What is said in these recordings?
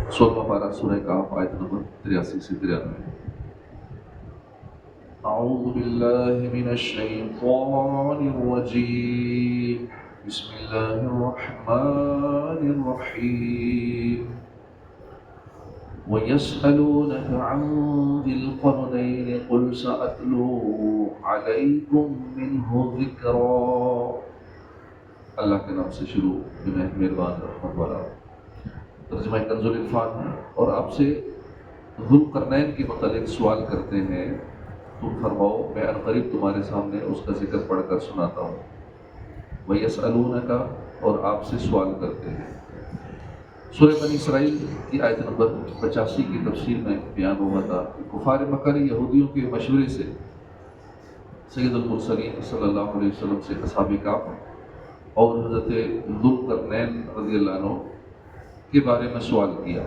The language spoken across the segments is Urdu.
16واں پارہ سورہ کہف آیت نمبر 83 سے 93۔ اعوذ باللہ من الشیطان الرجیم، بسم اللہ الرحمن الرحیم۔ وَيَسْأَلُونَكَ عَنْ ذِي الْقَرْنَيْنِ قُلْ سَأَتْلُو عَلَيْكُمْ مِنْهُ ذِكْرًا۔ اللہ کے نام سے شروع، مہربان رحمت والا۔ ترجمہ کنز العرفان ہے، اور آپ سے ذوالقرنین کے متعلق سوال کرتے ہیں، تم فرماؤ میں عنقریب تمہارے سامنے اس کا ذکر پڑھ کر سناتا ہوں۔ وَيَسْأَلُونَكَ، اور آپ سے سوال کرتے ہیں۔ سورہ بنی اسرائیل کی آیت نمبر 85 کی تفسیر میں بیان ہوا تھا کہ کفار مکہ نے یہودیوں کے مشورے سے سید المرسلین صلی اللہ علیہ وسلم سے اصحاب کہف اور حضرت ذوالقرنین رضی اللہ عنہ کے بارے میں سوال کیا۔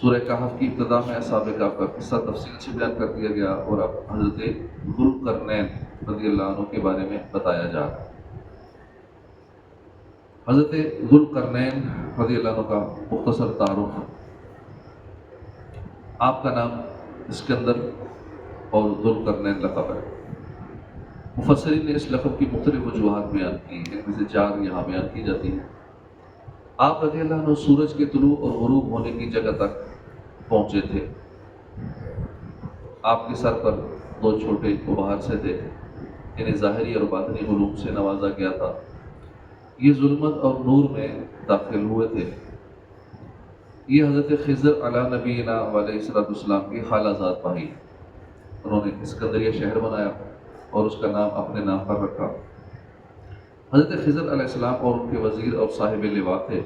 سورہ کہف کی ابتدا میں اصحاب کہف کا قصہ تفصیل سے بیان کر دیا گیا، اور اب حضرت ذوالقرنین رضی اللہ عنہ کے بارے میں بتایا جا رہا ہے۔ حضرت ذوالقرنین رضی اللہ عنہ کا مختصر تعارف۔ آپ کا نام اسکندر اور ذوالقرنین لقب ہے۔ مفسرین نے اس لقب کی مختلف وجوہات بیان کی ہیں، ان میں سے 4 یہاں بیان کی جاتی ہیں۔ آپ رضی اللہ عنہ سورج کے طلوع اور غروب ہونے کی جگہ تک پہنچے تھے۔ آپ کے سر پر 2 چھوٹے باہر سے تھے، انہیں ظاہری اور باطنی علوم سے نوازا گیا تھا۔ یہ ظلمت اور نور میں داخل ہوئے تھے۔ یہ حضرت خضر علیہ نبینا علیہ السلام کی خالہ زاد بھائی، انہوں نے اسکندریہ شہر بنایا اور اس کا نام اپنے نام پر رکھا۔ حضرت خضر علیہ السلام اور ان کے وزیر اور صاحب لواء تھے۔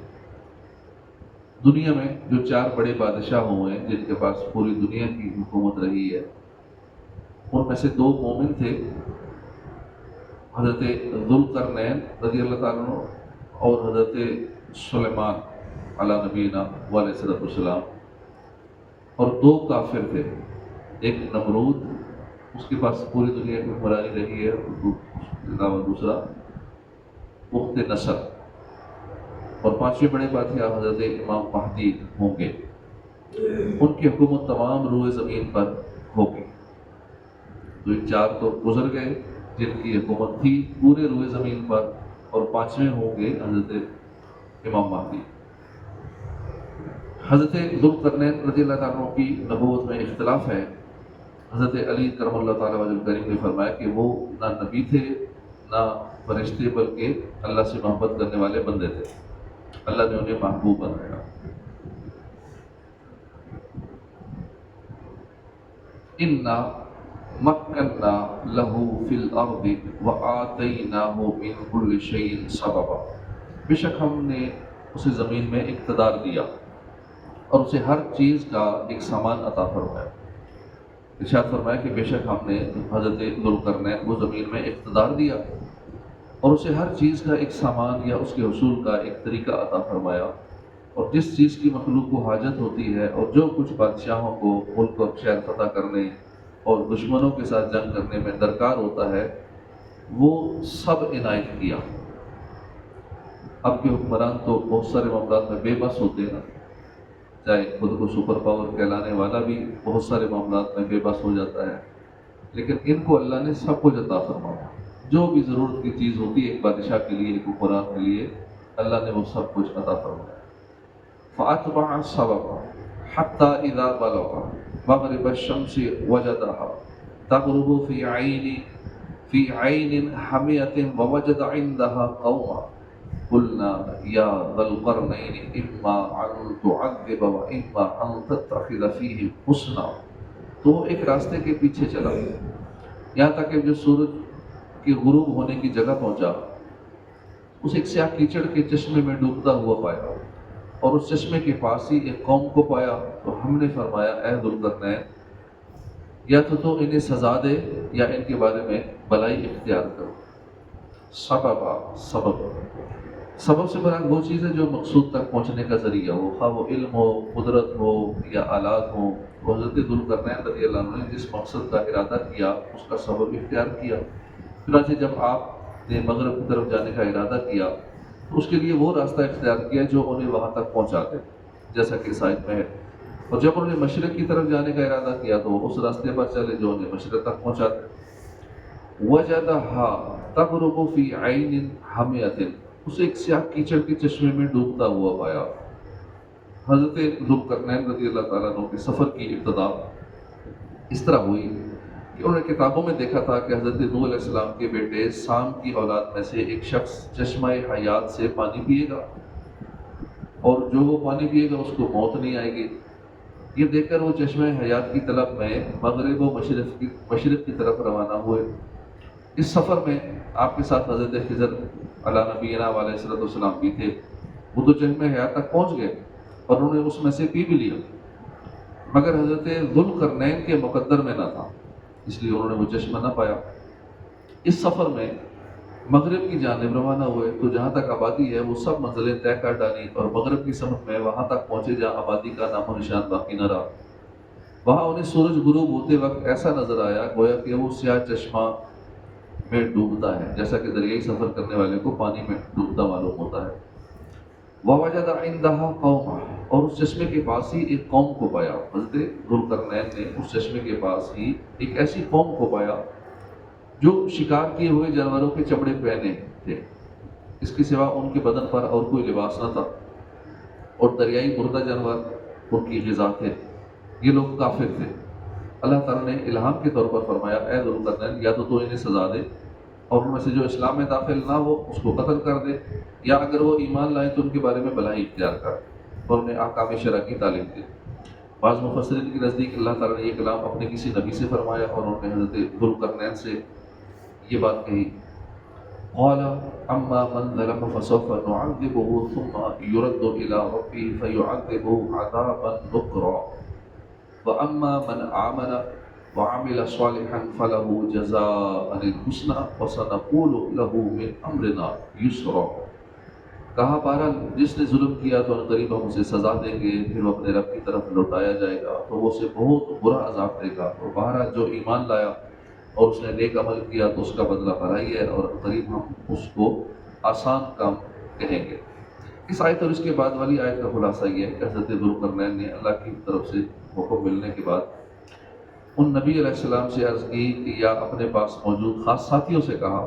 دنیا میں جو 4 بڑے بادشاہ ہوئے جن کے پاس پوری دنیا کی حکومت رہی ہے، ان میں سے 2 مومن تھے، حضرت ذوالقرنین رضی اللہ تعالیٰ عنہ اور حضرت سلیمان علیہ نبینا علیہ السلام، اور 2 کافر تھے، ایک نمرود، اس کے پاس پوری دنیا کی حکمرانی رہی ہے، اور دوسرا بخت نصر، اور 5ویں بڑے بادشاہ حضرت امام مہدی ہوں گے۔ ان کی حکومت تمام روئے زمین پر ہوگی۔ تو 4 تو گزر گئے جن کی حکومت تھی پورے روئے زمین پر، اور 5ویں ہوں گے حضرت امام مہدی۔ حضرت ذوالقرنین رضی اللہ عنہ کی نبوت میں اختلاف ہے۔ حضرت علی کرم اللہ تعالیٰ وجہ کریم نے فرمایا کہ وہ نہ نبی تھے نہ فرشتے، بلکہ اللہ سے محبت کرنے والے بندے تھے، اللہ نے انہیں محبوب بنایا۔ اِنَّا مَكَّنَّا لَهُ فِي الْأَرْضِ وَآتَيْنَاهُ مِنْ كُلِّ شَيْءٍ سَبَبًا، بے شک ہم نے اسے زمین میں اقتدار دیا اور اسے ہر چیز کا ایک سامان عطا فرمایا۔ ارشاد فرمایا کہ بے شک ہم نے حضرت ذوالقرنین کو زمین میں اقتدار دیا اور اسے ہر چیز کا ایک سامان یا اس کے حصول کا ایک طریقہ عطا فرمایا، اور جس چیز کی مخلوق کو حاجت ہوتی ہے اور جو کچھ بادشاہوں کو ملک اور شہر فتح کرنے اور دشمنوں کے ساتھ جنگ کرنے میں درکار ہوتا ہے، وہ سب عنایت کیا۔ اب کے حکمران تو بہت سارے معاملات میں بے بس ہوتے ہیں، چاہے خود کو سپر پاور کہلانے والا بھی بہت سارے معاملات میں بے بس ہو جاتا ہے، لیکن ان کو اللہ نے سب کچھ عطا فرمایا۔ جو بھی ضرورت کی چیز ہوتی ہے ایک بادشاہ کے لیے، ایک حکمران کے لیے، اللہ نے وہ سب کچھ عطا فرمایا۔ فَأَتْبَعَ سَبَبًا حَتَّى إِذَا بَلَغَ مَغْرِبَ الشَّمْسِ وَجَدَهَا تَغْرُبُ فِي عَيْنٍ حَمِيَةٍ وَوَجَدَ عِندَهَا قَوْمًا قُلْنَا يَا ذَا الْقَرْنَيْنِ إِمَّا أَن تُعَذِّبَ وَإِمَّا أَن تَتَّخِذَ فِيهِمْ حُسْنًا۔ تو وہ ایک راستے کے پیچھے چلا، یہاں تک کہ جو سورج کے غروب ہونے کی جگہ پہنچا، اسے ایک سیاہ کیچڑ کے چشمے میں ڈوبتا ہوا پایا، اور اس چشمے کے پاس ہی ایک قوم کو پایا۔ تو ہم نے فرمایا اے ذوالقرنین، یا تو انہیں سزا دے یا ان کے بارے میں بھلائی اختیار کرو۔ سبب سے مراد وہ چیز ہے جو مقصود تک پہنچنے کا ذریعہ ہو، خواہ وہ علم ہو، قدرت ہو یا آلات ہو۔ وہ حضرت ذوالقرنین رضی اللہ عنہ نے جس مقصد کا ارادہ کیا اس کا سبب اختیار کیا۔ چنانچہ جب آپ نے مغرب کی طرف جانے کا ارادہ کیا تو اس کے لیے وہ راستہ اختیار کیا جو انہیں وہاں تک پہنچا دے۔ جیسا کہ اس آیت میں ہے۔ اور جب انہوں نے مشرق کی طرف جانے کا ارادہ کیا تو وہ اس راستے پر چلے جو انہیں مشرق تک پہنچاتے۔ وَجَدَهَا تَغْرُبُ فِي عَيْنٍ حَمِيَةٍ، اسے ایک سیاہ کیچڑ کے چشمے میں ڈوبتا ہوا پایا۔ حضرت ذوالقرنین رضی اللہ تعالیٰ عنہ کے سفر کی ابتدا اس طرح ہوئی کہ انہوں نے کتابوں میں دیکھا تھا کہ حضرت نوح علیہ السلام کے بیٹے سام کی اولاد میں سے ایک شخص چشمہ حیات سے پانی پیے گا، اور جو وہ پانی پیے گا اس کو موت نہیں آئے گی۔ یہ دیکھ کر وہ چشمہ حیات کی طلب میں مغرب و مشرق کی طرف روانہ ہوئے۔ اس سفر میں آپ کے ساتھ حضرت خضر علیہ نبینا علیہ السلام بھی تھے۔ وہ تو چشمہ حیات تک پہنچ گئے اور انہوں نے اس میں سے پی بھی لیا، مگر حضرت ذوالقرنین کے مقدر میں نہ تھا، اس لیے انہوں نے وہ چشمہ نہ پایا۔ اس سفر میں مغرب کی جانب روانہ ہوئے تو جہاں تک آبادی ہے وہ سب منزلیں طے کر ڈالی، اور مغرب کی سمت میں وہاں تک پہنچے جہاں آبادی کا نام و نشان باقی نہ رہا۔ وہاں انہیں سورج غروب ہوتے وقت ایسا نظر آیا گویا کہ وہ سیاہ چشمہ میں ڈوبتا ہے، جیسا کہ دریائی سفر کرنے والے کو پانی میں ڈوبتا معلوم ہوتا ہے۔ وَوَجَدَ عِندَهَا قَوْمًا، اور اس چشمے کے پاس ہی ایک قوم کو پایا۔ حضرت ذوالقرنین نے اس چشمے کے پاس ہی ایک ایسی قوم کو پایا جو شکار کیے ہوئے جانوروں کے چمڑے پہنے تھے، اس کے سوا ان کے بدن پر اور کوئی لباس نہ تھا، اور دریائی مردہ جانور ان کی غذا تھے۔ یہ لوگ کافر تھے۔ اللہ تعالیٰ نے الہام کے طور پر فرمایا، اے ذوالقرنین، یا تو انہیں سزا دے اور ان میں سے جو اسلام میں داخل نہ ہو اس کو قتل کر دے، یا اگر وہ ایمان لائیں تو ان کے بارے میں بھلائی اختیار کر، اور انہیں احکام شرع کی تعلیم دے۔ بعض مفسرین کے نزدیک اللہ تعالیٰ نے یہ کلام اپنے کسی نبی سے فرمایا، اور انہوں نے حضرت ذوالقرنین سے یہ بات کہی، قال اما من ظلم فسوف نعذبه ثم يرد الى ربه فيعذبه عذابا نكرا واما من آمن وعمل صالحا فله جزاء الحسنى وسنقول له من امرنا يسرا۔ کہا بہرحال جس نے ظلم کیا تو عنقریب ہم اسے سزا دیں گے، پھر وہ اپنے رب کی طرف لوٹایا جائے گا تو وہ اسے بہت برا عذاب دے گا، اور بہرحال جو ایمان لایا اور اس نے نیک عمل کیا تو اس کا بدلہ بھلائی ہے، اور قریب ہم اس کو آسان کام کہیں گے۔ اس آیت اور اس کے بعد والی آیت کا خلاصہ یہ ہے کہ حضرت ذوالقرنین نے اللہ کی طرف سے حکم ملنے کے بعد ان نبی علیہ السلام سے عرض کی کہ یا اپنے پاس موجود خاص ساتھیوں سے کہا،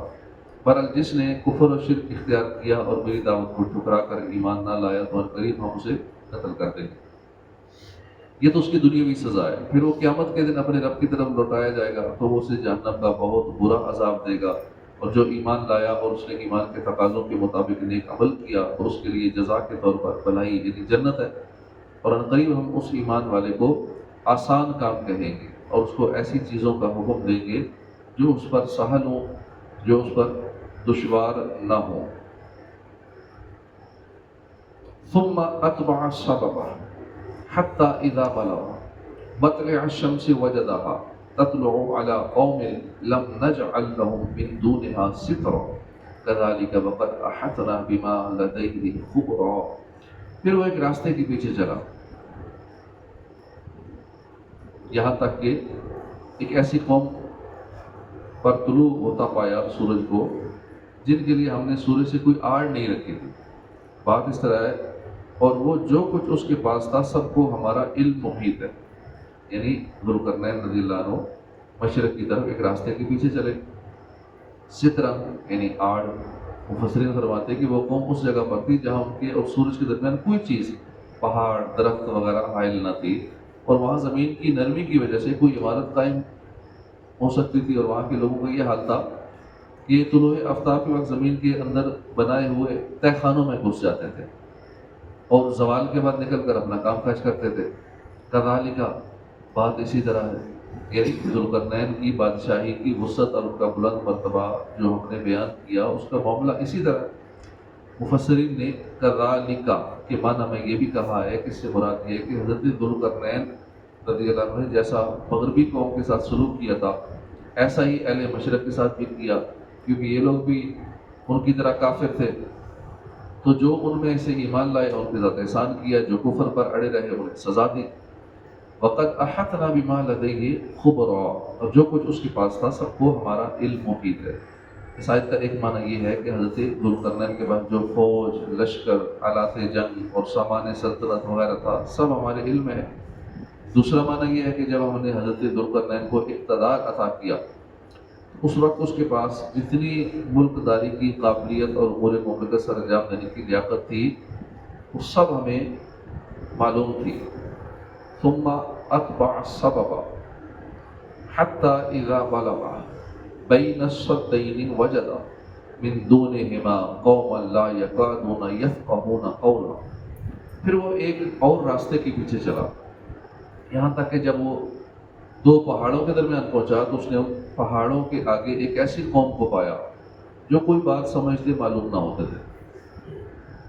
بہرحال جس نے کفر و شرک اختیار کیا اور میری دعوت کو ٹھکرا کر ایمان نہ لایا تو قریب ہم اسے قتل کر دیں گے۔ یہ تو اس کی دنیاوی سزا ہے، پھر وہ قیامت کے دن اپنے رب کی طرف لوٹایا جائے گا تو وہ اسے جہنم کا بہت برا عذاب دے گا، اور جو ایمان لایا اور اس نے ایمان کے تقاضوں کے مطابق نیک عمل کیا تو اس کے لیے جزا کے طور پر بھلائی یعنی جنت ہے، اور عنقریب ہم اس ایمان والے کو آسان کام کہیں گے اور اس کو ایسی چیزوں کا حکم دیں گے جو اس پر سہل ہوں، جو اس پر دشوار نہ ہوں۔ ثم اتبع سببا حتى اذا بلغ مطلع الشمس وجدها تطلع على قوم لم نجعل لهم من دونها سترا كذلك وقد احطنا بما لديه خبرا۔ پھر وہ ایک راستے کے پیچھے چلا یہاں تک کہ ایک ایسی قوم پر طلوع ہوتا پایا سورج کو جن کے لیے ہم نے سورج سے کوئی آڑ نہیں رکھی تھی۔ بات اس طرح ہے، اور وہ جو کچھ اس کے پاس تھا سب کو ہمارا علم محیط ہے، یعنی ذوالقرنین رضی اللہ عنہ مشرق کی طرف ایک راستے کے پیچھے چلے۔ سترا یعنی آڑ، مفسرین فرماتے ہیں کہ وہ قوم اس جگہ پر تھی جہاں ان کے اور سورج کے درمیان کوئی چیز، پہاڑ، درخت وغیرہ حائل نہ تھی، اور وہاں زمین کی نرمی کی وجہ سے کوئی عمارت قائم ہو سکتی تھی، اور وہاں کے لوگوں کا یہ حال تھا کہ طلوع آفتاب کے وقت زمین کے اندر بنائے ہوئے تہہ خانوں میں گھس جاتے تھے اور زوال کے بعد نکل کر اپنا کام کاج کرتے تھے۔ کذالک بات اسی طرح ہے، یعنی ذوالقرنین کی بادشاہی کی وسعت اور ان کا بلند مرتبہ جو ہم نے بیان کیا اس کا معاملہ اسی طرح ہے۔ مفسرین نے کذالک کے معنی میں یہ بھی کہا ہے کہ اس سے مراد یہ ہے کہ حضرت ذوالقرنین رضی اللہ عنہ نے جیسا مغربی قوم کے ساتھ سلوک کیا تھا ایسا ہی اہل مشرق کے ساتھ بھی کیا، کیونکہ یہ لوگ بھی ان کی طرح کافر تھے، تو جو ان میں سے ایمان لائے ان کے ساتھ احسان کیا، جو کفر پر اڑے رہے انہیں سزا دی۔ وقد احطنا بما لديه خبرا، اور جو کچھ اس کے پاس تھا سب کو ہمارا علم محیط ہے۔ اس آیت کا ایک معنی یہ ہے کہ حضرت ذوالقرنین کے بعد جو فوج، لشکر، آلات جنگ اور سامان سلطنت وغیرہ تھا سب ہمارے علم میں ہے۔ دوسرا معنی یہ ہے کہ جب ہم نے حضرت ذوالقرنین کو اقتدار عطا کیا، اس وقت اس کے پاس جتنی ملک داری کی قابلیت اور امور مملکت سر انجام دینے کی لیاقت تھی وہ سب ہمیں معلوم تھی۔ ثم اتبع السبب حتى اذا بلغ بين السدين وجد من دونهما قوما لا يكادون يفقهون قولا، پھر وہ ایک اور راستے کے پیچھے چلا یہاں تک کہ جب وہ دو پہاڑوں کے درمیان پہنچا تو اس نے ان پہاڑوں کے آگے ایک ایسی قوم کو پایا جو کوئی بات سمجھتے معلوم نہ ہوتے تھے۔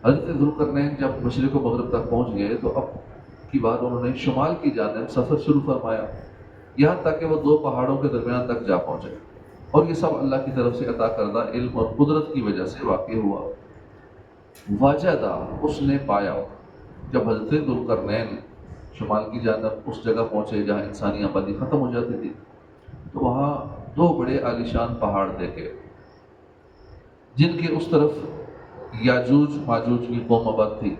حضرت ذوالقرنین جب مشرق و مغرب تک پہنچ گئے تو اب کی بات انہوں نے شمال کی جانب سفر شروع فرمایا، یہاں تک کہ وہ دو پہاڑوں کے درمیان تک جا پہنچے، اور یہ سب اللہ کی طرف سے عطا کردہ علم اور قدرت کی وجہ سے واقع ہوا۔ وجدہ، اس نے پایا، جب حضرت ذوالقرنین شمال کی جانب اس جگہ پہنچے جہاں انسانی آبادی ختم ہو جاتی تھی تو وہاں دو بڑے عالیشان پہاڑ دیکھے جن کے اس طرف یاجوج ماجوج کی قوم آباد تھی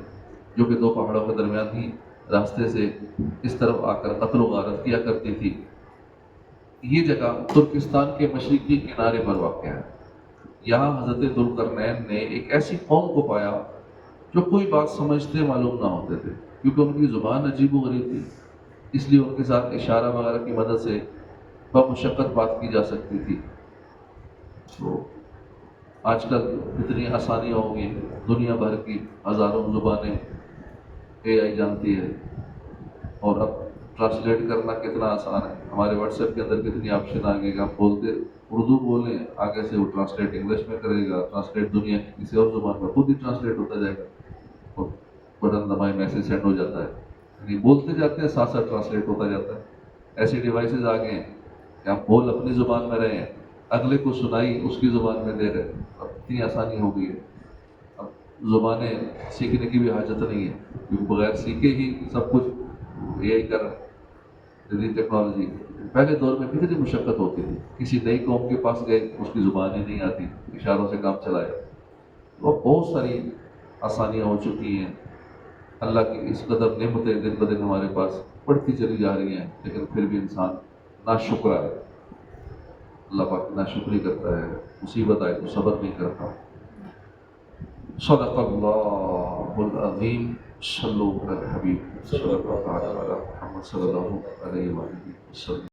جو کہ دو پہاڑوں کے درمیان ہی راستے سے اس طرف آ کر قتل و غارت کیا کرتی تھی۔ یہ جگہ ترکستان کے مشرقی کنارے پر واقع ہے۔ یہاں حضرت ذوالقرنین نے ایک ایسی قوم کو پایا جو کوئی بات سمجھتے معلوم نہ ہوتے تھے کیونکہ ان کی زبان عجیب و غریب تھی، اس لیے ان کے ساتھ اشارہ وغیرہ کی مدد سے بمشقت بات کی جا سکتی تھی۔ تو آج کل اتنی آسانیاں ہو گئی، دنیا بھر کی ہزاروں زبانیں اے آئی جانتی ہے، اور اب ٹرانسلیٹ کرنا کتنا آسان ہے۔ ہمارے واٹس ایپ کے اندر کتنی آپشن آ گئے کہ آپ بولتے اردو بولیں، آگے سے وہ ٹرانسلیٹ انگلش میں کرے گا، ٹرانسلیٹ دنیا کی کسی اور زبان میں خود ہی ٹرانسلیٹ ہوتا جائے گا، اور بٹن دبائے میسج سینڈ ہو جاتا ہے، یعنی بولتے جاتے ہیں ساتھ ساتھ ٹرانسلیٹ ہوتا جاتا ہے۔ ایسی ڈیوائسز آ گئے ہیں کہ آپ بول اپنی زبان میں رہے ہیں، اگلے کو سنائی اس کی زبان میں دے رہے، اب اتنی آسانی ہو گئی ہے۔ اب زبانیں سیکھنے کی بھی حاجت نہیں ہے کیونکہ بغیر سیکھے ہی سب کچھ یہی کر رہے ہیں۔ جدید ٹیکنالوجی، پہلے دور میں کتنی مشقت ہوتی تھی، کسی نئی قوم کے پاس گئے اس کی زبان ہی نہیں آتی، اشاروں سے کام چلایا۔ تو اب بہت ساری آسانیاں ہو چکی ہیں، اللہ کی اس قدر نعمتیں دن بدن ہمارے پاس بڑھتی چلی جا رہی ہیں، لیکن پھر بھی انسان ناشکرا ہے، اللہ پاک ناشکری کرتا ہے، مصیبت آئے تو صبر نہیں کرتا۔ صدق اللہ العظیم، صلو علی الحبیب صلی اللہ علیہ وسلم۔